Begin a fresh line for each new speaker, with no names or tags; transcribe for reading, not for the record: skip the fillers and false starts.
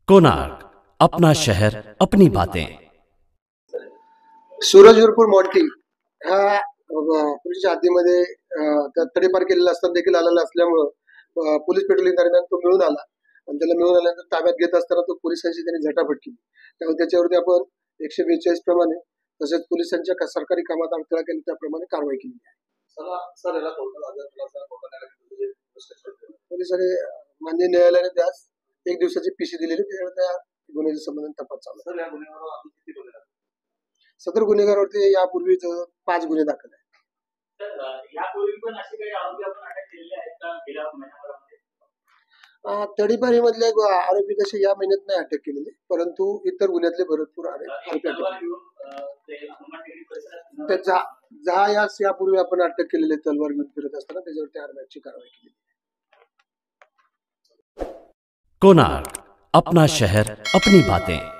कोणार्क, अपना शहर अपनी बातें।
सूरजपूर मॉन्टी हा पोलिसच्या हद्दीमध्ये तडीपार केलेला असताना देखील आलेला असल्यामुळं पोलीस पेट्रोलिंग दरम्यान तो मिळून आला आणि त्याला मिळून आल्यानंतर ताब्यात घेत असताना तो पोलिसांशी त्यांनी झटापट केली। त्यामुळे त्याच्यावरती आपण 142 प्रमाणे तसेच पोलिसांच्या सरकारी कामात अडथळा केला त्याप्रमाणे कारवाई केली आहे। पोलिसांनी मान्य न्यायालयाने त्यास 1 दिवसाची पीसी दिलेली, त्यामुळे त्या गुन्ह्याच्या संबंधात तपास चालू आहे। सदर गुन्हेगारावरती यापूर्वीच 5 गुन्हे दाखल आहेत। तडीपारी मधले आरोपी कसे या महिन्यात नाही अटक केलेले, परंतु इतर गुन्ह्यातले भरपूर आरोपी अटक यापूर्वी आपण अटक केलेले तलवार घेऊन फिरत असताना त्याच्यावरती आरमॅटची कारवाई केली।
कोणार्क, अपना शहर अपनी बातें।